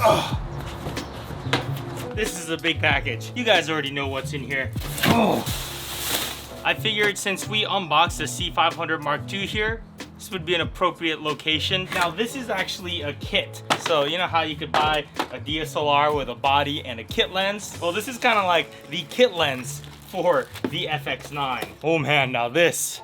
Oh. This is a big package. You guys already know what's in here. Oh. I figured since we unboxed the C500 Mark II here, this would be an appropriate location. Now this is actually a kit. So you know how you could buy a DSLR with a body and a kit lens? Well, this is kind of like the kit lens for the FX9. Oh man, now this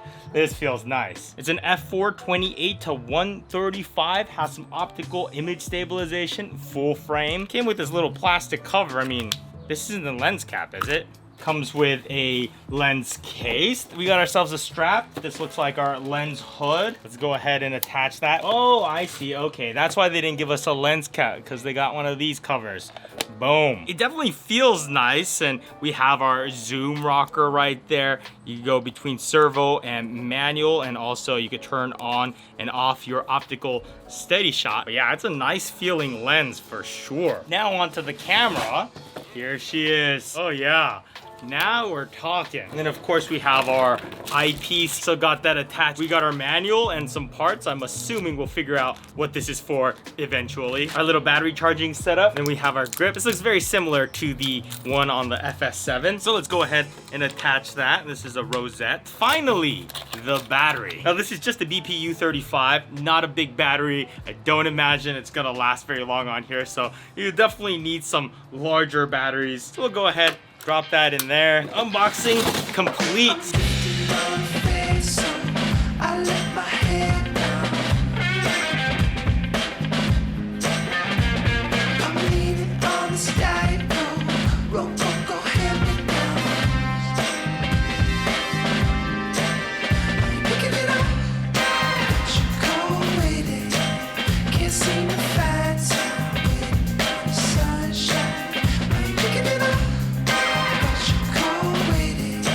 feels nice. It's an f4 28 to 135, has some optical image stabilization, full frame. Came with this little plastic cover. I mean, this isn't the lens cap, is it? Comes with a lens case. We got ourselves a strap. This looks like our lens hood. Let's go ahead and attach that. Oh, I see. Okay, that's why they didn't give us a lens cap, because they got one of these covers. Boom. It definitely feels nice, and we have our zoom rocker right there. You can go between servo and manual, and also you could turn on and off your optical steady shot. But yeah, it's a nice feeling lens for sure. Now onto the camera. Here she is. Oh yeah. Now we're talking. And then of course we have our eyepiece, so got that attached. We got our manual and some parts. I'm assuming we'll figure out what this is for eventually. Our little battery charging setup. Then we have our grip. This looks very similar to the one on the FS7. So let's go ahead and attach that. This is a rosette. Finally, the battery. Now this is just a BPU35, not a big battery. I don't imagine it's gonna last very long on here. So you definitely need some larger batteries. So we'll go ahead, drop that in there. Unboxing complete.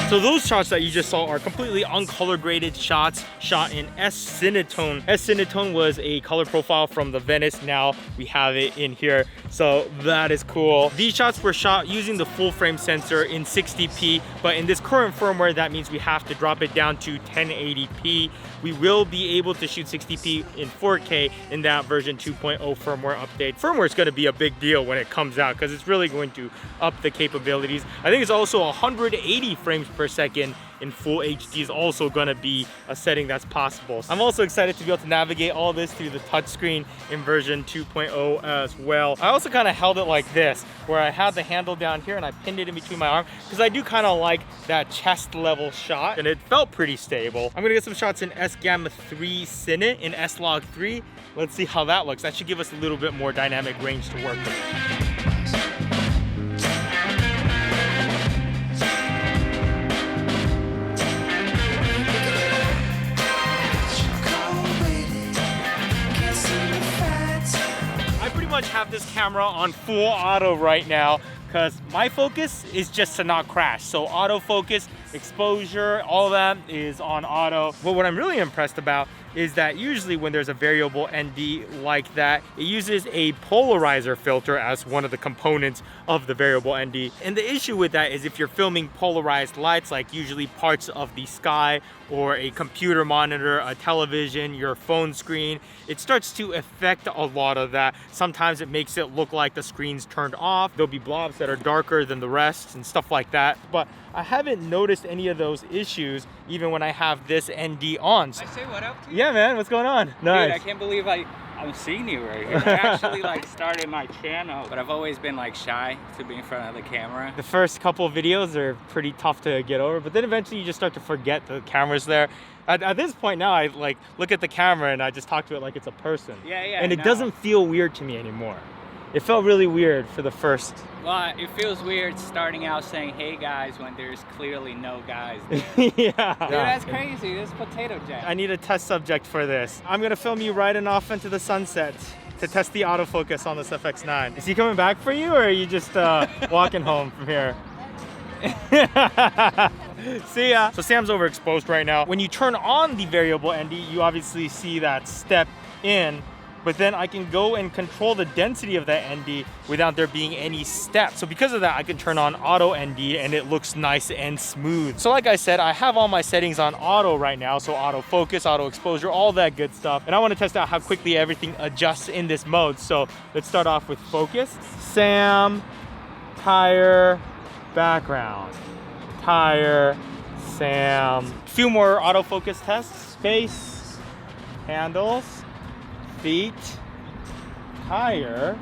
So those shots that you just saw are completely uncolor graded shots shot in S-Cinetone. S-Cinetone was a color profile from the Venice. Now we have it in here. So that is cool. These shots were shot using the full frame sensor in 60p, but in this current firmware, that means we have to drop it down to 1080p. We will be able to shoot 60p in 4K in that version 2.0 firmware update. Firmware is going to be a big deal when it comes out because it's really going to up the capabilities. I think it's also 180 frames per second in full HD is also going to be a setting that's possible. I'm also excited to be able to navigate all this through the touchscreen in version 2.0 as well. I also kind of held it like this, where I had the handle down here and I pinned it in between my arm because I do kind of like that chest level shot and it felt pretty stable. I'm gonna get some shots in S-Gamma 3 Cine in S-Log 3. Let's see how that looks. That should give us a little bit more dynamic range to work with. Have this camera on full auto right now because my focus is just to not crash. So autofocus, exposure, all that is on auto. But what I'm really impressed about is that usually when there's a variable ND like that, it uses a polarizer filter as one of the components of the variable ND. And the issue with that is if you're filming polarized lights, like usually parts of the sky or a computer monitor, a television, your phone screen, it starts to affect a lot of that. Sometimes it makes it look like the screen's turned off. There'll be blobs that are darker than the rest and stuff like that. But I haven't noticed any of those issues even when I have this ND on. I say what up to you? Yeah, man, what's going on? Nice. Dude, I can't believe I'm seeing you right here. I actually started my channel, but I've always been shy to be in front of the camera. The first couple of videos are pretty tough to get over, but then eventually you just start to forget the camera's there. At this point now, I look at the camera and I just talk to it like it's a person. Yeah. And it doesn't feel weird to me anymore. It felt really weird for the first. Well, it feels weird starting out saying, hey guys, when there's clearly no guys there. Yeah. Dude, that's crazy. This potato jet. I need a test subject for this. I'm gonna film you riding off into the sunset to test the autofocus on this FX9. Is he coming back for you or are you just walking home from here? See ya. So Sam's overexposed right now. When you turn on the variable ND, you obviously see that step in but then I can go and control the density of that ND without there being any steps. So because of that, I can turn on auto ND and it looks nice and smooth. So like I said, I have all my settings on auto right now. So autofocus, auto exposure, all that good stuff. And I want to test out how quickly everything adjusts in this mode. So let's start off with focus. Sam, tire, background, tire, Sam. A few more autofocus tests. Face, handles, feet, tire,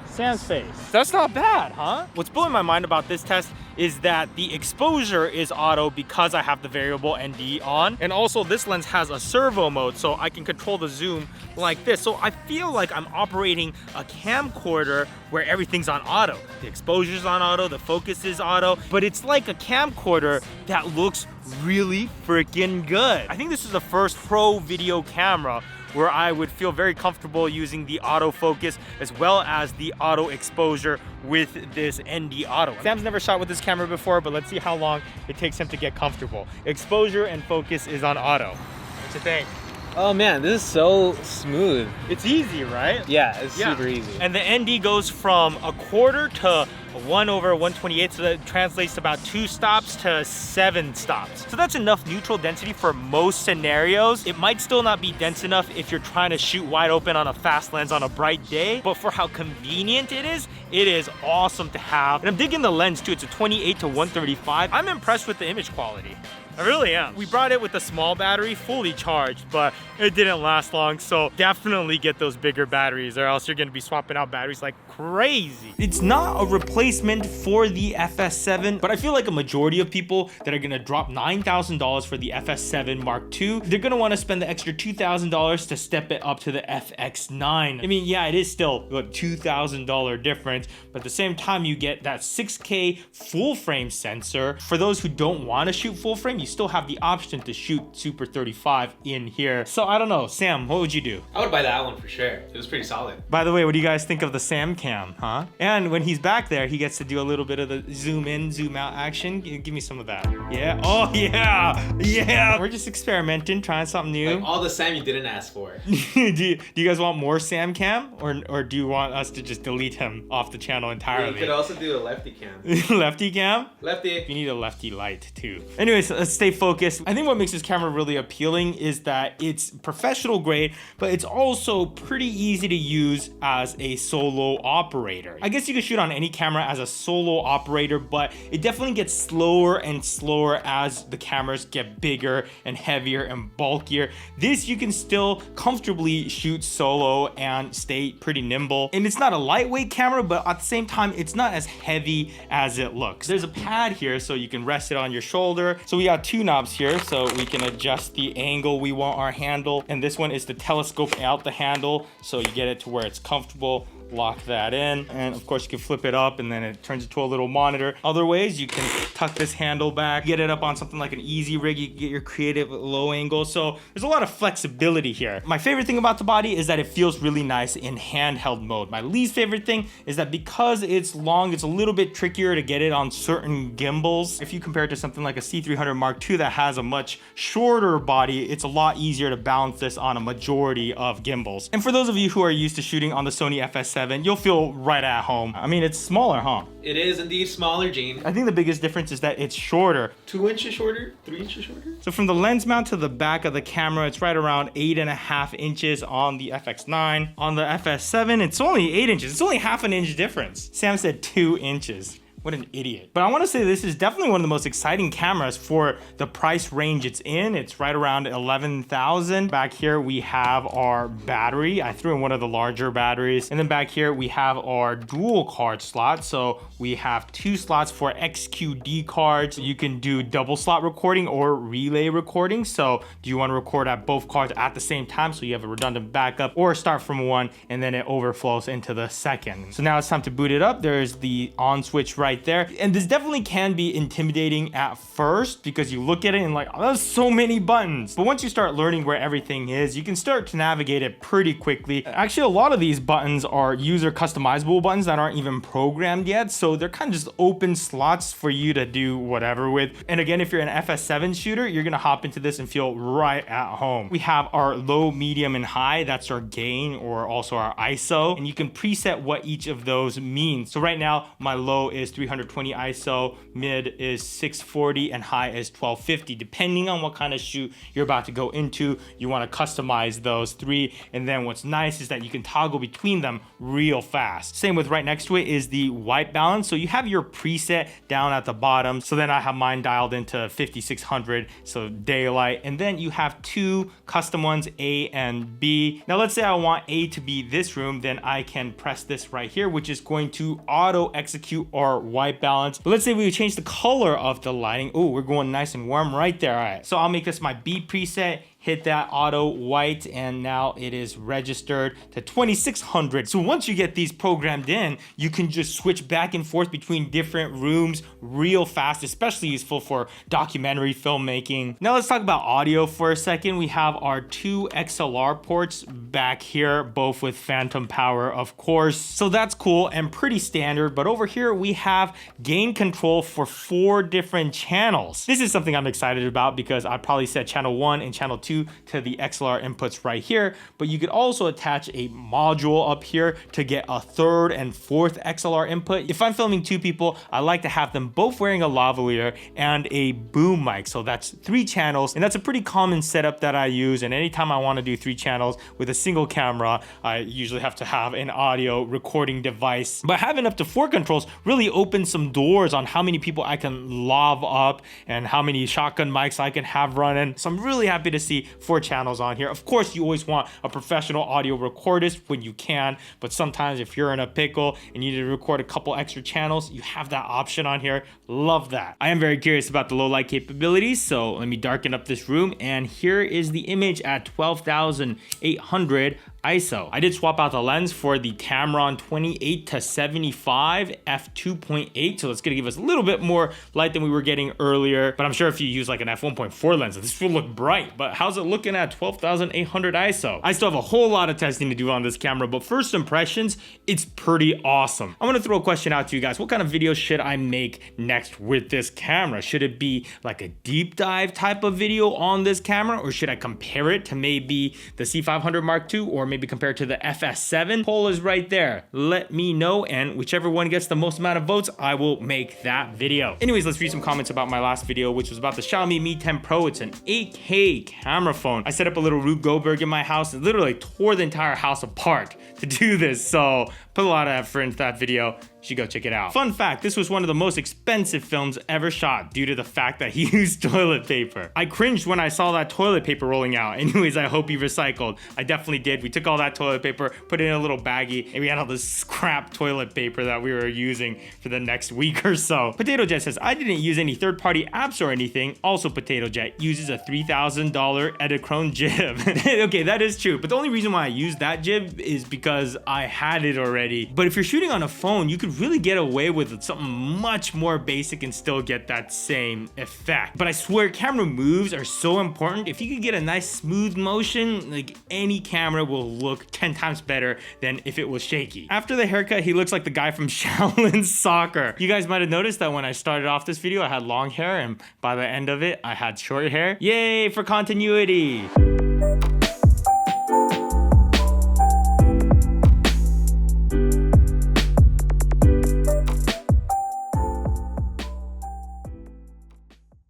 Sam's face. That's not bad, huh? What's blowing my mind about this test is that the exposure is auto because I have the variable ND on. And also this lens has a servo mode, so I can control the zoom like this. So I feel like I'm operating a camcorder where everything's on auto. The exposure's on auto, the focus is auto, but it's like a camcorder that looks really freaking good. I think this is the first pro video camera where I would feel very comfortable using the autofocus as well as the auto exposure with this ND auto. Sam's never shot with this camera before, but let's see how long it takes him to get comfortable. Exposure and focus is on auto. What you think? Oh man, this is so smooth. It's easy, right? Yeah, it's super easy. And the ND goes from 1/4 to 1/128, so that translates to about 2 stops to 7 stops. So that's enough neutral density for most scenarios. It might still not be dense enough if you're trying to shoot wide open on a fast lens on a bright day, but for how convenient it is awesome to have. And I'm digging the lens too. It's a 28 to 135. I'm impressed with the image quality. I really am. We brought it with a small battery, fully charged, but it didn't last long, so definitely get those bigger batteries or else you're gonna be swapping out batteries like crazy. It's not a replacement for the FS7, but I feel like a majority of people that are gonna drop $9,000 for the FS7 Mark II, they're gonna wanna spend the extra $2,000 to step it up to the FX9. I mean, yeah, it is still a $2,000 difference, but at the same time, you get that 6K full frame sensor. For those who don't wanna shoot full frame, you still have the option to shoot Super 35 in here. So I don't know, Sam, what would you do? I would buy that one for sure. It was pretty solid. By the way, what do you guys think of the Sam cam, huh? And when he's back there, he gets to do a little bit of the zoom in, zoom out action. Give me some of that. Yeah, oh yeah, yeah. We're just experimenting, trying something new. Like all the Sam you didn't ask for. do you guys want more Sam cam? Or do you want us to just delete him off the channel entirely? You could also do a lefty cam. Lefty cam? Lefty. You need a lefty light too. Anyways, let's stay focused. I think what makes this camera really appealing is that it's professional grade, but it's also pretty easy to use as a solo operator. I guess you could shoot on any camera as a solo operator, but it definitely gets slower and slower as the cameras get bigger and heavier and bulkier. This you can still comfortably shoot solo and stay pretty nimble. And it's not a lightweight camera, but at the same time, it's not as heavy as it looks. There's a pad here so you can rest it on your shoulder. So we got 2 knobs here so we can adjust the angle we want our handle, and this one is to telescope out the handle so you get it to where it's comfortable. Lock that in, and of course you can flip it up and then it turns into a little monitor. Other ways, you can tuck this handle back, get it up on something like an easy rig, you can get your creative low angle. So there's a lot of flexibility here. My favorite thing about the body is that it feels really nice in handheld mode. My least favorite thing is that because it's long, it's a little bit trickier to get it on certain gimbals. If you compare it to something like a C300 Mark II that has a much shorter body, it's a lot easier to balance this on a majority of gimbals. And for those of you who are used to shooting on the Sony FS7, you'll feel right at home. I mean, it's smaller, huh? It is indeed smaller, Gene. I think the biggest difference is that it's shorter. 2 inches shorter? 3 inches shorter? So from the lens mount to the back of the camera, it's right around 8.5 inches on the FX9. On the FS7, it's only 8 inches. It's only half an inch difference. Sam said 2 inches. What an idiot. But I want to say this is definitely one of the most exciting cameras for the price range it's in. It's right around 11,000. Back here we have our battery. I threw in one of the larger batteries. And then back here we have our dual card slot. So we have 2 slots for XQD cards. You can do double slot recording or relay recording. So do you want to record at both cards at the same time so you have a redundant backup, or start from one and then it overflows into the second? So now it's time to boot it up. There's the on switch right right there. And this definitely can be intimidating at first because you look at it and like, oh, there's so many buttons. But once you start learning where everything is, you can start to navigate it pretty quickly. Actually, a lot of these buttons are user customizable buttons that aren't even programmed yet. So they're kind of just open slots for you to do whatever with. And again, if you're an FS7 shooter, you're gonna hop into this and feel right at home. We have our low, medium, and high. That's our gain or also our ISO. And you can preset what each of those means. So right now, my low is 320 ISO, mid is 640, and high is 1250. Depending on what kind of shoot you're about to go into, you wanna customize those three. And then what's nice is that you can toggle between them real fast. Same with right next to it is the white balance. So you have your preset down at the bottom. So then I have mine dialed into 5600, so daylight. And then you have two custom ones, A and B. Now let's say I want A to be this room, then I can press this right here, which is going to auto execute our white balance. But let's say we change the color of the lighting. Oh, we're going nice and warm right there. All right, so I'll make this my B preset, hit that auto white, and now it is registered to 2600. So once you get these programmed in, you can just switch back and forth between different rooms real fast, especially useful for documentary filmmaking. Now let's talk about audio for a second. We have our two XLR ports back here, both with phantom power, of course. So that's cool and pretty standard. But over here, we have gain control for 4 different channels. This is something I'm excited about because I probably set channel 1 and channel 2 to the XLR inputs right here, but you could also attach a module up here to get a 3rd and 4th XLR input. If I'm filming 2 people, I like to have them both wearing a lavalier and a boom mic. So that's 3 channels, and that's a pretty common setup that I use. And anytime I want to do 3 channels with a single camera, I usually have to have an audio recording device. But having up to 4 controls really opens some doors on how many people I can lob up and how many shotgun mics I can have running. So I'm really happy to see 4 channels on here. Of course, you always want a professional audio recordist when you can, but sometimes if you're in a pickle and you need to record a couple extra channels, you have that option on here. Love that. I am very curious about the low light capabilities, so let me darken up this room, and here is the image at 12,800 ISO. I did swap out the lens for the Tamron 28-75 f2.8, so it's gonna give us a little bit more light than we were getting earlier. But I'm sure if you use like an f1.4 lens, this will look bright. But how's it looking at 12,800 ISO? I still have a whole lot of testing to do on this camera, but first impressions, it's pretty awesome. I'm gonna throw a question out to you guys. What kind of video should I make next with this camera? Should it be like a deep dive type of video on this camera, or should I compare it to maybe the C500 Mark II, or maybe compare it to the FS7? Poll is right there. Let me know, and whichever one gets the most amount of votes, I will make that video. Anyways, let's read some comments about my last video, which was about the Xiaomi Mi 10 Pro. It's an 8K camera phone. I set up a little Rube Goldberg in my house and literally tore the entire house apart to do this, so put a lot of effort into that video. You should go check it out. Fun fact, this was one of the most expensive films ever shot due to the fact that he used toilet paper. I cringed when I saw that toilet paper rolling out. Anyways, I hope he recycled. I definitely did. We took all that toilet paper, put it in a little baggie, and we had all this scrap toilet paper that we were using for the next week or so. Potato Jet says, I didn't use any third-party apps or anything. Also, Potato Jet uses a $3,000 Edichrome jib. Okay, that is true, but the only reason why I used that jib is because I had it already. But if you're shooting on a phone, you could really get away with something much more basic and still get that same effect. But I swear, camera moves are so important. If you could get a nice smooth motion, like any camera will look 10 times better than if it was shaky. After the haircut, he looks like the guy from Shaolin Soccer. You guys might have noticed that when I started off this video, I had long hair, and by the end of it, I had short hair. Yay for continuity.